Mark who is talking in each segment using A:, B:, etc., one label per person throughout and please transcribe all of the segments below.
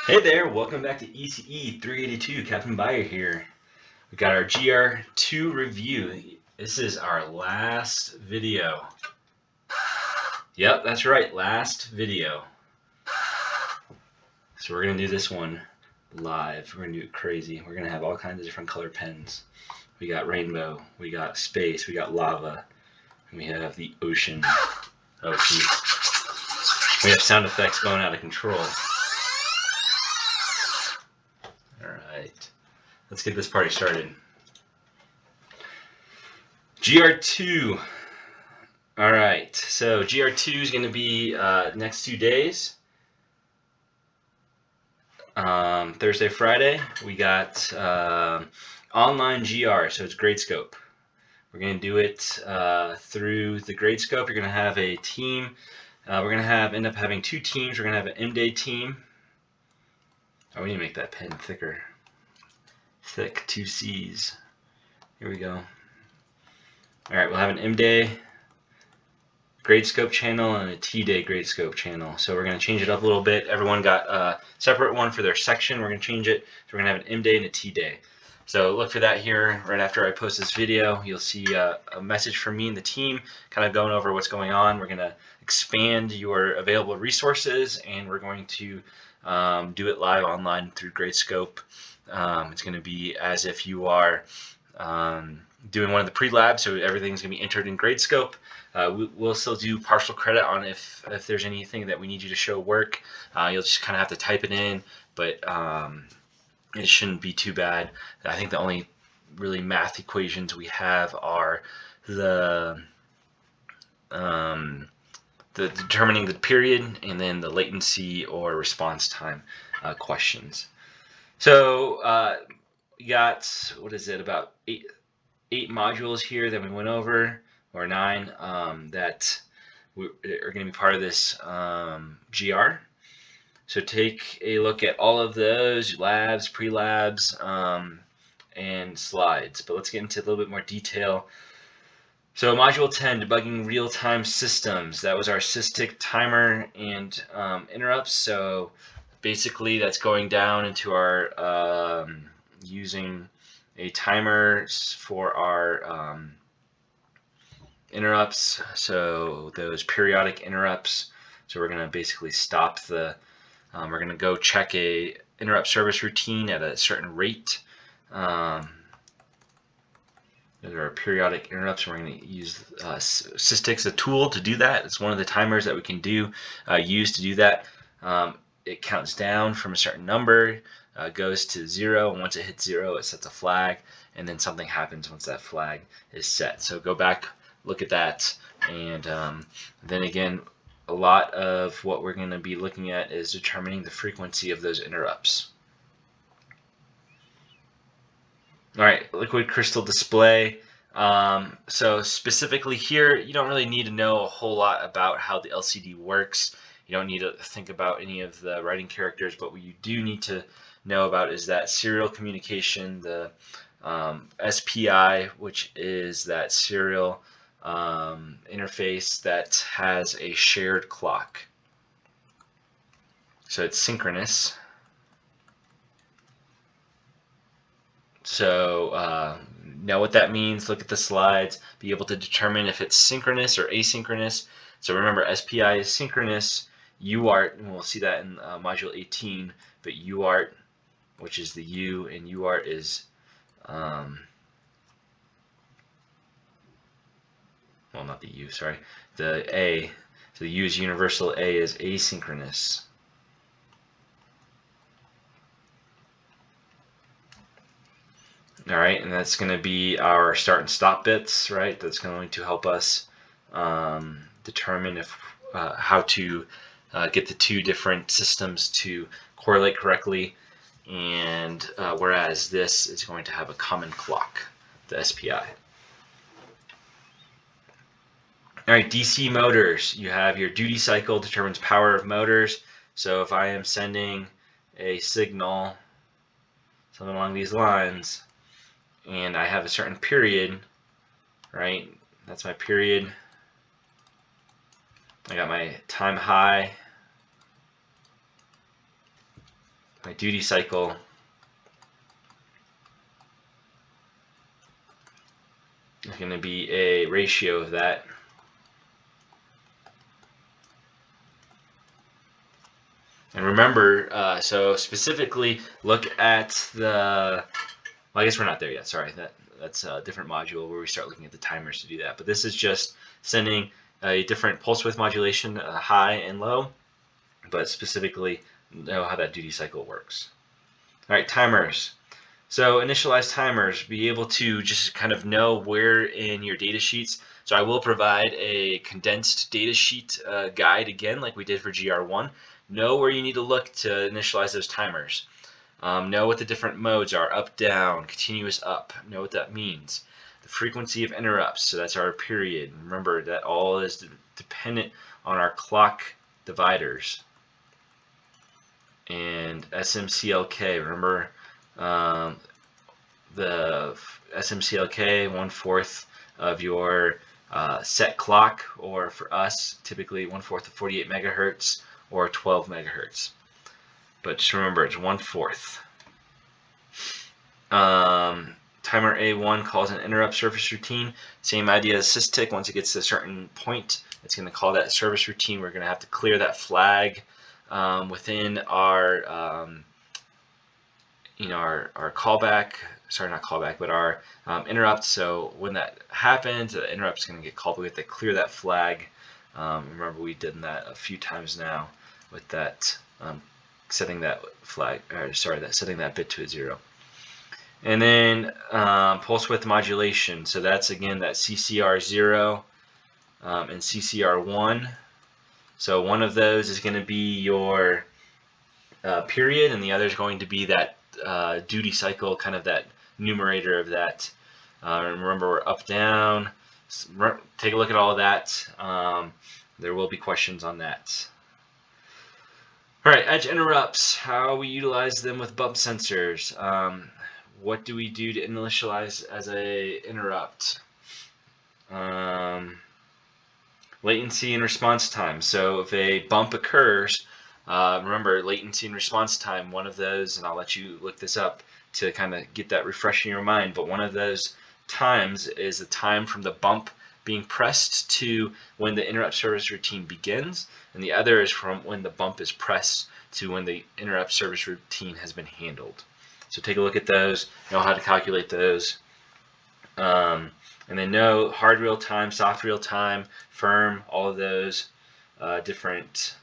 A: Hey there, welcome back to ECE 382. Captain Bayer here. We got our GR2 review. This is our last video. Yep, that's right, last video. So we're going to do this one live. We're going to do it crazy. We're going to have all kinds of different color pens. We got rainbow, we got space, we got lava, and we have the ocean. Oh, geez. We have sound effects going out of control. Alright, let's get this party started. GR2. Alright, so GR2 is going to be next 2 days. Thursday, Friday, we got online GR, so it's Gradescope. We're going to do it through the Gradescope. You're going to have a team. We're going to end up having 2 teams. We're going to have an M-Day team. Oh, we need to make that pen thicker. Thick, 2 C's. Here we go. Alright, we'll have an M-Day Gradescope channel and a T-Day Gradescope channel. So we're going to change it up a little bit. Everyone got a separate one for their section. We're going to change it. So we're going to have an M-Day and a T-Day. So look for that here right after I post this video. You'll see a message from me and the team kind of going over what's going on. We're going to expand your available resources, and we're going to do it live online through Gradescope. It's going to be as if you are doing one of the pre-labs, so everything's going to be entered in Gradescope. We'll still do partial credit on if there's anything that we need you to show work. You'll just kind of have to type it in, but it shouldn't be too bad. I think the only really math equations we have are the determining the period and then the latency or response time questions. So we got, what is it, about eight modules here that we went over, or 9, that are going to be part of this GR. So take a look at all of those labs, pre-labs, and slides. But let's get into a little bit more detail. So Module 10, debugging real-time systems. That was our SysTick timer and interrupts. So basically that's going down into our using a timer for our interrupts. So those periodic interrupts. So we're going to basically stop the we're going to go check a interrupt service routine at a certain rate. There are periodic interrupts. We're going to use SysTick as a tool to do that. It's one of the timers that we can use to do that. It counts down from a certain number, goes to 0, and once it hits 0, it sets a flag, and then something happens once that flag is set. So go back, look at that, and then again, a lot of what we're going to be looking at is determining the frequency of those interrupts. Alright, liquid crystal display. So specifically here, you don't really need to know a whole lot about how the LCD works. You don't need to think about any of the writing characters, but what you do need to know about is that serial communication, the SPI, which is that serial interface that has a shared clock. So it's synchronous. So know what that means, look at the slides, be able to determine if it's synchronous or asynchronous. So remember, SPI is synchronous, UART, and we'll see that in Module 18, but UART, which is the U, and UART is well, not the U, sorry, the A. So the U is universal, A is asynchronous. All right, and that's going to be our start and stop bits, right? That's going to help us determine if how to get the 2 different systems to correlate correctly, and whereas this is going to have a common clock, the SPI. All right, DC motors. You have your duty cycle, determines power of motors. So if I am sending a signal, something along these lines, and I have a certain period, right? That's my period. I got my time high, my duty cycle is going to be a ratio of that. And remember, so specifically look at the, well, I guess we're not there yet, sorry, that's a different module where we start looking at the timers to do that. But this is just sending a different pulse width modulation, high and low, but specifically know how that duty cycle works. All right, timers. So initialize timers, be able to just kind of know where in your data sheets. So I will provide a condensed data sheet guide again, like we did for GR1. Know where you need to look to initialize those timers. Know what the different modes are, up, down, continuous up. Know what that means. The frequency of interrupts, so that's our period. Remember that all is dependent on our clock dividers. And SMCLK, remember the SMCLK, 1/4 of your set clock, or for us, typically 1/4 of 48 megahertz or 12 megahertz. But just remember, it's 1/4. Timer A1 calls an interrupt service routine. Same idea as SysTick. Once it gets to a certain point, it's going to call that service routine. We're going to have to clear that flag within our our callback. Sorry, not callback, but our interrupt. So when that happens, the interrupt is going to get called. We have to clear that flag. Remember, we did that a few times now with that setting that flag, or sorry, setting that bit to a 0. And then pulse width modulation. So that's again that CCR0 and CCR1. So one of those is going to be your period, and the other is going to be that duty cycle, kind of that numerator of that. Remember, we're up, down. Take a look at all of that. There will be questions on that. All right, edge interrupts, how we utilize them with bump sensors. What do we do to initialize as a interrupt? Latency and response time. So if a bump occurs, remember latency and response time, one of those, and I'll let you look this up to kind of get that refresh in your mind, but one of those times is the time from the bump being pressed to when the interrupt service routine begins, and the other is from when the bump is pressed to when the interrupt service routine has been handled. So take a look at those, know how to calculate those, and then know hard real time, soft real time, firm, all of those different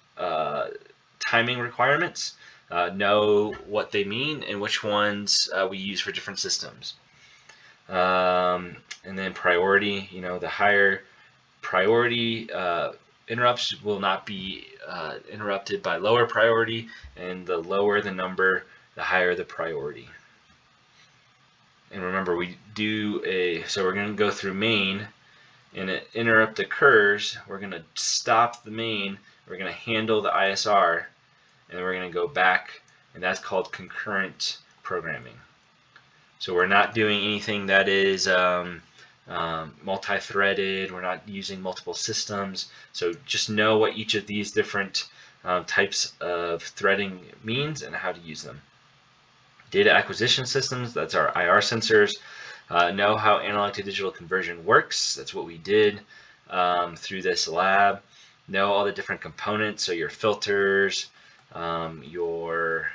A: timing requirements. Know what they mean and which ones we use for different systems. And then priority, the higher priority interrupts will not be interrupted by lower priority, and the lower the number, the higher the priority. And remember, we do so we're going to go through main, and an interrupt occurs, we're going to stop the main, we're going to handle the ISR, and then we're going to go back, and that's called concurrent programming. So we're not doing anything that is multi-threaded, we're not using multiple systems, so just know what each of these different types of threading means and how to use them. Data acquisition systems, that's our IR sensors. Know how analog to digital conversion works, that's what we did through this lab. Know all the different components, so your filters, your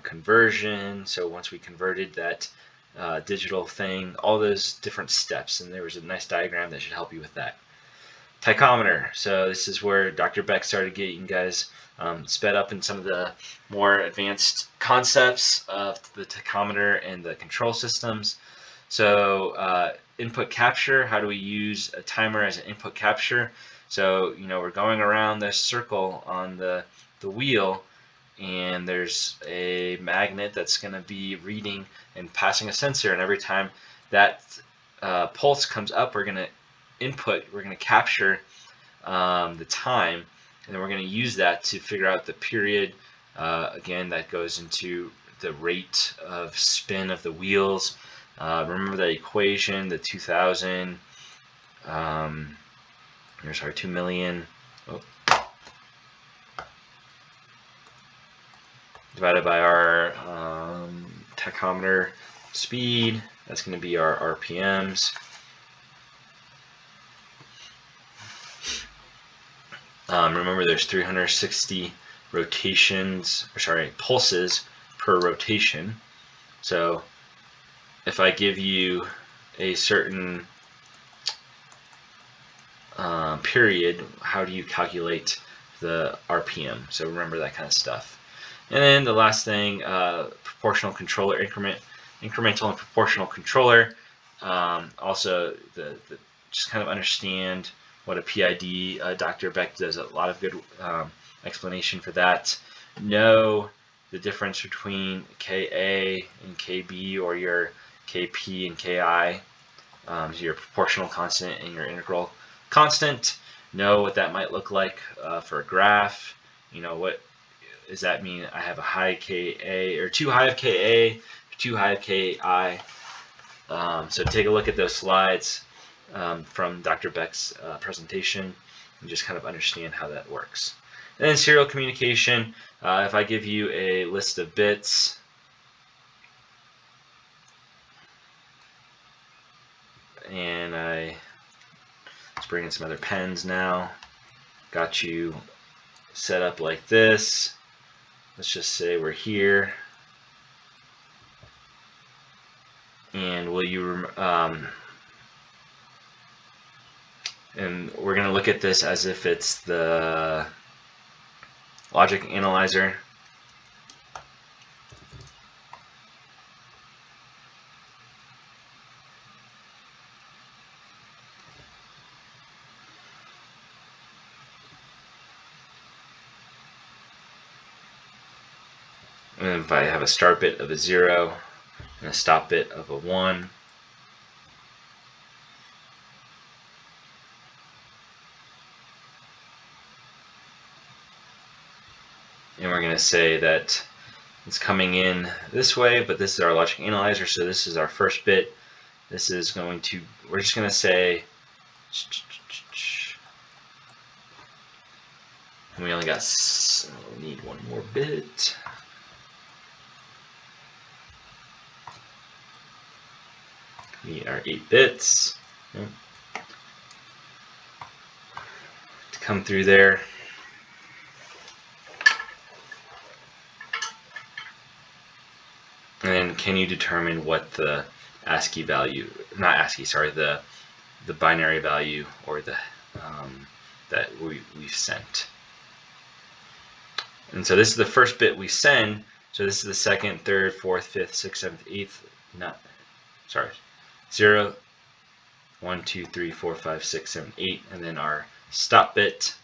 A: conversion. So once we converted that digital thing, all those different steps, and there was a nice diagram that should help you with that. Tachometer. So this is where Dr. Beck started getting you guys sped up in some of the more advanced concepts of the tachometer and the control systems. So input capture, how do we use a timer as an input capture? So we're going around this circle on the wheel, and there's a magnet that's going to be reading and passing a sensor, and every time that pulse comes up, we're going to capture the time, and then we're going to use that to figure out the period. Again, that goes into the rate of spin of the wheels. Remember that equation, the 2 million oh, divided by our tachometer speed. That's going to be our RPMs. Remember, there's 360 pulses per rotation. So if I give you a certain period, how do you calculate the RPM? So remember that kind of stuff. And then the last thing, proportional controller, incremental and proportional controller. Also, just kind of understand what a PID. Dr. Beck does a lot of good explanation for that. Know the difference between Ka and Kb, or your Kp and Ki. So your proportional constant and your integral constant. Know what that might look like for a graph. What does that mean? I have a high Ka, or too high of Ka, too high of Ki. So take a look at those slides from Dr. Beck's presentation and just kind of understand how that works. And then serial communication. If I give you a list of bits, and let's bring in some other pens now. Got you set up like this. Let's just say we're here, and and we're going to look at this as if it's the logic analyzer. And if I have a start bit of a 0 and a stop bit of a 1, and we're going to say that it's coming in this way, but this is our logic analyzer, so this is our first bit. This is going to, we're just going to say, and we only got, we need one more bit. We need our 8 bits to come through there. And then can you determine what the ASCII value, not ASCII, sorry, the binary value, or the that we've sent. And so this is the first bit we send. So this is the second, third, fourth, fifth, sixth, seventh, eighth, 0, 1, 2, 3, 4, 5, 6, 7, 8, and then our stop bit.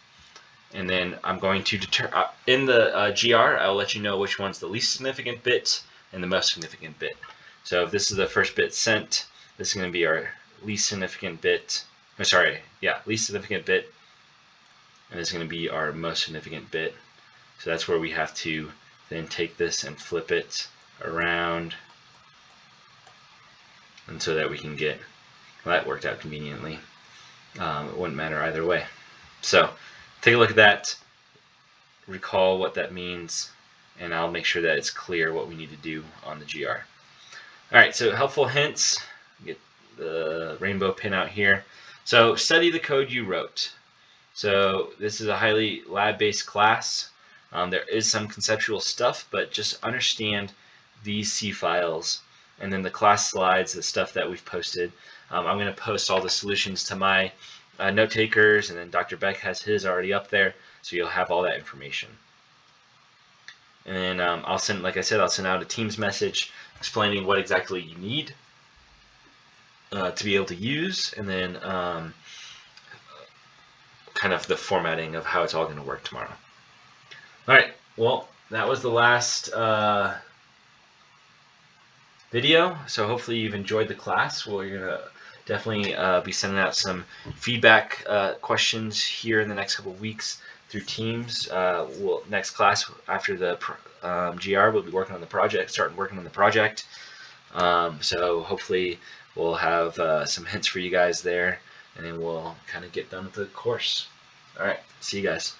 A: And then I'm going to determine, in the GR, I'll let you know which one's the least significant bit and the most significant bit. So if this is the first bit sent, this is going to be our least significant bit. Least significant bit. And this is going to be our most significant bit. So that's where we have to then take this and flip it around, and so that we can get, well, that worked out conveniently. It wouldn't matter either way. So take a look at that, recall what that means, and I'll make sure that it's clear what we need to do on the GR. Alright, so helpful hints. Get the rainbow pin out here. So study the code you wrote. So this is a highly lab-based class. There is some conceptual stuff, but just understand these C files, and then the class slides, the stuff that we've posted. I'm going to post all the solutions to my note takers, and then Dr. Beck has his already up there, so you'll have all that information. And then I'll send, like I said, I'll send out a Teams message explaining what exactly you need to be able to use, and then kind of the formatting of how it's all going to work tomorrow. Alright, well, that was the last video, so hopefully you've enjoyed the class. We're going to definitely be sending out some feedback questions here in the next couple of weeks through Teams. Next class after the GR, we'll be working on the project, starting working on the project. So hopefully we'll have some hints for you guys there, and then we'll kind of get done with the course. All right. See you guys.